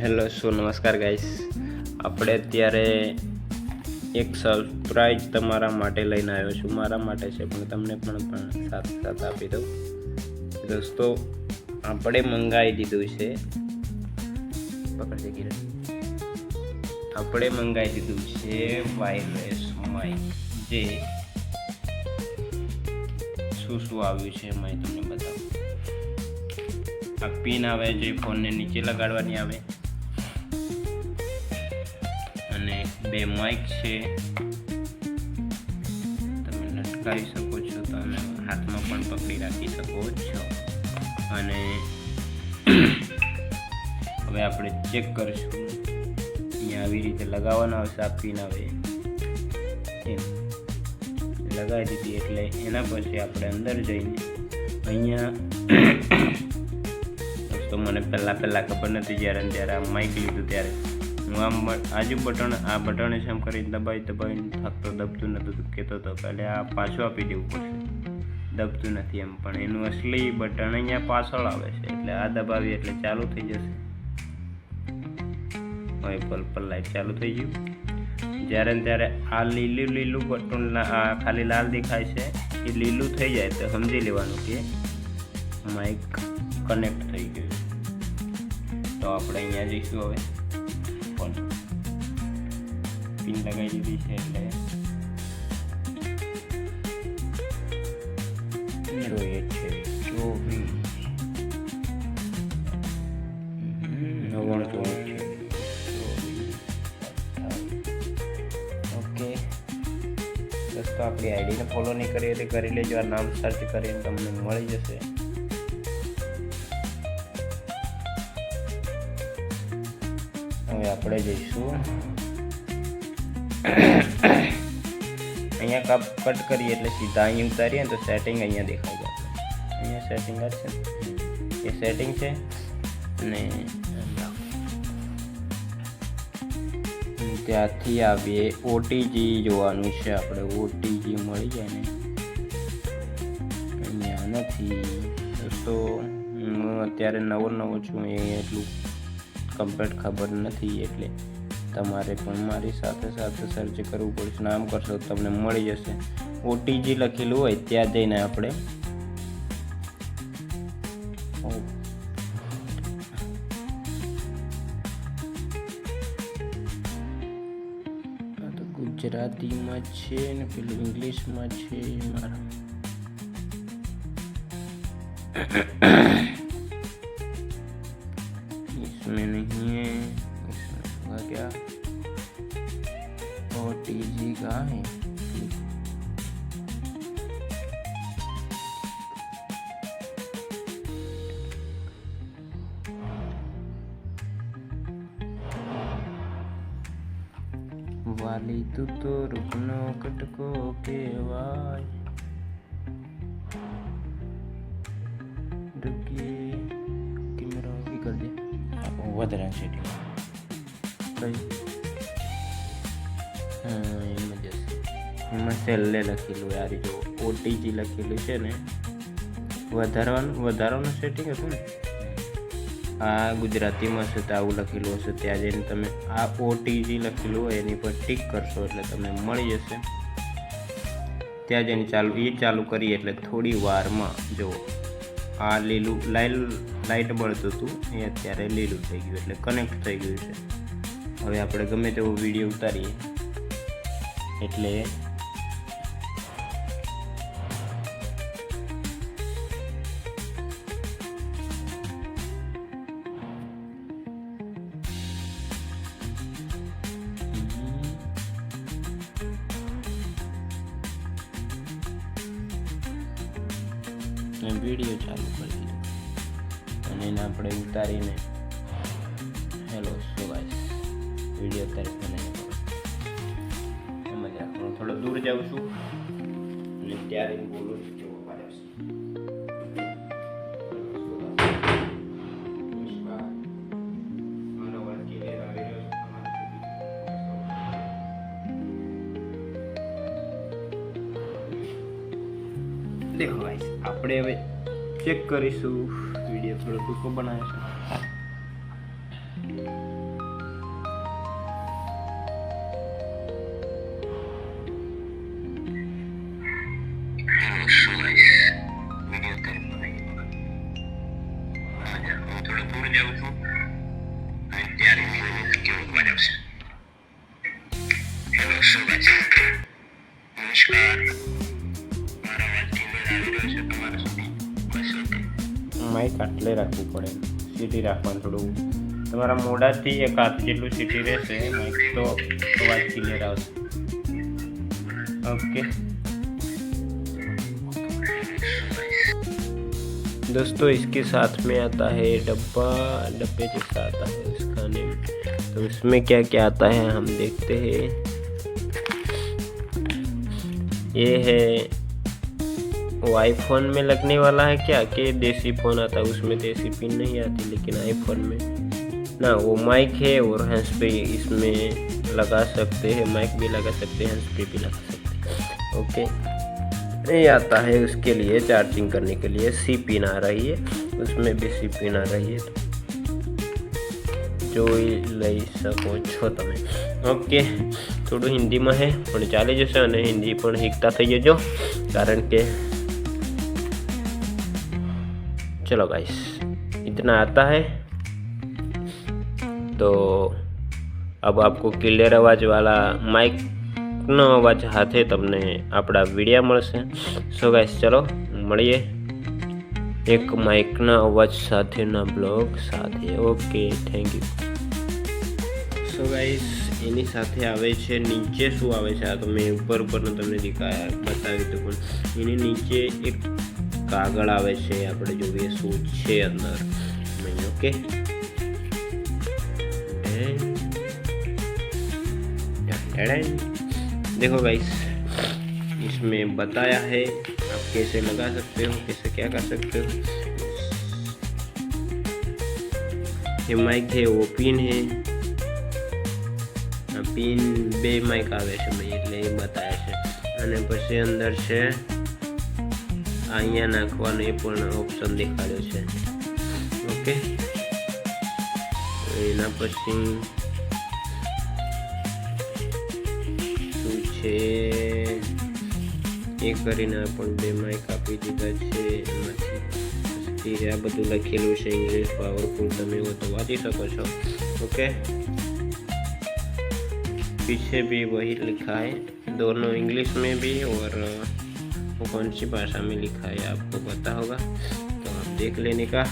Hello નમસ્કાર guys, આપણે અત્યારે એક સરપ્રાઈઝ તમારા માટે લઈને આવ્યો છું. મારા માટે છે પણ તમને પણ સાથ આપી દઉં. દોસ્તો, આપણે મંગાવી દીધું છે, પકડજે કિરણ, આપણે મંગાવી દીધું છે વાયરલેસ માઇક. જે શું આવ્યું છે એમાં તમને બતાવું. આ પિન આવે જે ફોનને નીચે લગાડવાની આવે, અને બે માઇક છે, તમે લટકાવી શકો છો, તમે હાથમાં પણ પકડી રાખી શકો છો. અને હવે આપણે ચેક કરીશું. અહીંયા આવી રીતે લગાવવાનો આવશે. આ પિન આવે એમ લગાવી દીધી એટલે એના પછી આપણે અંદર જઈને અહીંયા તો મને પહેલાં ખબર નથી. જ્યારે આ માઇક લીધું ત્યારે હું આમ આ બટન એમ કરી દબાવીને દબતું નહોતું કહેતો હતો. પહેલે આ પાછું આપી દેવું પડશે, દબતું નથી એમ. પણ એનું અસલી બટન અહીંયા પાછળ આવે છે, એટલે આ દબાવીએ એટલે ચાલુ થઈ જશે. હવે પર લાઈટ ચાલુ થઈ ગયું. જ્યારે ત્યારે આ લીલું બટન, આ ખાલી લાલ દેખાય છે, એ લીલું થઈ જાય તો સમજી લેવાનું કે માઇક કનેક્ટ થઈ ગયું. તો આપણે અહીંયા જઈશું. હવે ફોન પિન લગાવી દીધી છે એટલે 0 ઓકે દોસ્તો, આપણી આઈડીને ફોલો નહીં કરીએ એટલે કરી લેજો. આ નામ સર્ચ કરીને તમને મળી જશે. હવે આપણે જઈશું અહીંયા કટ કરીએ એટલે સીધા અહીં ઉતારીએ તો સેટિંગ અહીંયા દેખાય છે. અહીંયા સેટિંગ જ છે, એ સેટિંગ છે. અને ત્યાંથી આવીએ ઓટીજી જોવાનું છે આપણે. ઓટીજી મળી જાય ને અહીંયા નથી તો હું અત્યારે નવો છું, એ એટલું કમ્પ્લીટ ખબર નથી, એટલે તમારે પણ મારી સાથે સર્ચ કરવું પડશે. નામ કરશો તો તમને મળી જશે. ઓટીજી લખેલું હોય ત્યાં જઈને આપણે ગુજરાતીમાં છે ને પેલું ઇંગ્લિશમાં છે મારા. इसमें नहीं है, इसमें होगा क्या? OTG कहाँ है? वाली तू तो रुकनो कटको के वाय रुकिए कि मेरा भी कर दे. વધારે સેટિંગ કઈ એમાં જશે. એમાં છેલ્લે લખેલું યાર, જો ઓટીજી લખેલું છે ને, વધારવાનું સેટિંગ હતું ને, આ ગુજરાતીમાં છે તો આવું લખેલું હશે. ત્યાં જઈને તમે આ ઓટીજી લખેલું હોય એની પર ટીક કરશો એટલે તમને મળી જશે. ત્યાં જઈને ચાલુ કરીએ એટલે થોડી વારમાં જો આ લીલું લાઇટ બળતું હતું એ અત્યારે લીલું થઈ ગયું, એટલે કનેક્ટ થઈ ગયું છે. હવે આપણે ગમે તેવો વિડીયો ઉતારીએ એટલે વિડીયો ચાલુ કરી દીધો અને એને આપણે ઉતારીને હેલો સો ગાઈસ વિડીયો ઉતારી એમ જ હું થોડો દૂર જાઉં છું અને ત્યારે બોલું છું કેવો પાડે છે. દેખો ગાઈસ, આપણે હવે ચેક કરીશું. વિડીયો થોડો ટૂંકો બનાવીશું. જાઉં છું અને ત્યારે કેવું અવાજ આવશે. હેલો સો ગાઈસ, નમસ્કાર. મારો અવાજ ધીમે આવી રહ્યો છે તમારા સુધી? બસ ઓકે. માઇક આટલે રાખવું પડે, સીધી રાખવાનું થોડું. તમારા મોઢાથી એક હાથ જેટલું સીધી રહેશે માઇક તો અવાજ ક્લિયર આવશે. ओके दोस्तों, इसके साथ में आता है डब्बा, डब्बे जैसा आता है इस खाने में. तो इसमें क्या क्या आता है हम देखते हैं. ये है वो आईफोन में लगने वाला है क्या, कि देसी फ़ोन आता है उसमें देसी पिन नहीं आती, लेकिन आईफोन में ना वो माइक है और हैंड्स पे इसमें लगा सकते हैं. माइक भी लगा सकते हैं, हैंड्स पे भी लगा सकते हैं. ओके, ये आता है उसके लिए चार्जिंग करने के लिए. सी पिन आ रही है, उसमें भी सी पिन आ रही है. જોઈ લઈ શકો છો તમે. ઓકે, થોડું હિન્દીમાં છે પણ ચાલી જશે, અને હિન્દી પણ શીખતા થઈ જજો, કારણ કે चलो गाइस इतना आता है. तो अब आपको क्लियर अवाज वाला माइक નો અવાજ હાથે તમને આપણા વિડીયા મળશે. સો ગાઈસ ચલો મળીએ એક માઇકના અવાજ સાથેના બ્લોગ સાથે. Okay, thank you. So guys એની સાથે આવે છે નીચે શું આવે છે, આ તો મેં ઉપરનું તમને બતાવ્યું હતું, પણ એની નીચે એક કાગળ આવે છે. આપણે જોઈએ શું છે અંદર. ઓકે, देखो गाइस, इसमें बताया है आप कैसे लगा सकते हो, कैसे क्या कर सकते हो. ये माइक है, वो पिन है. पिन બે માઇક આવે છે એટલે એ બતાવે છે. અને પછી અંદર છે અહીંયા નાખવાનો એ પણ ઓપ્શન દેખાડ્યો છે. ઓકે, એના પછી છે એ કરીને પણ બે માઇક આપી દીધા છે. એમાંથી આ બધું લખેલું છે ઇંગ્લિશ પાવરફુલ, તમે वो तो વાંચી શકો છો. ओके, पीछे भी वही लिखा है, दोनों इंग्लिश में भी और वो कौन सी भाषा में लिखा है आपको पता होगा, तो आप देख लेने का.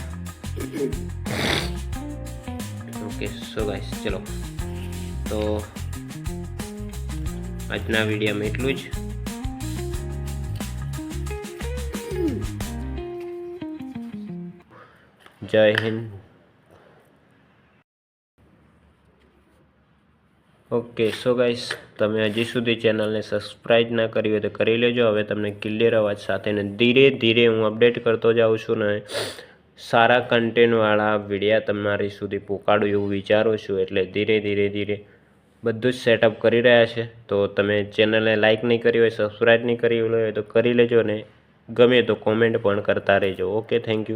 ओके सो गाइस चलो, तो આજના વિડીયોમાં એટલું જ. જય હિન્દ. ઓકે સો ગાઈસ, તમે હજી સુધી ચેનલને સબસ્ક્રાઈબ ના કરી હોય તો કરી લેજો. હવે તમને ક્લિયર અવાજ સાથે ને ધીરે ધીરે હું અપડેટ કરતો જાઉં છું ને સારા કન્ટેન્ટવાળા વિડીયા તમારી સુધી પહોંચાડું એવું વિચારું છું. એટલે ધીરે ધીરે ધીરે બધું જ સેટઅપ કરી રહ્યા છે. તો તમે ચેનલને લાઇક નહીં કરી હોય, સબસ્ક્રાઈબ નહીં કરી હોય તો કરી લેજો, ને ગમે તો કોમેન્ટ પણ કરતા રહેજો. Okay, thank you.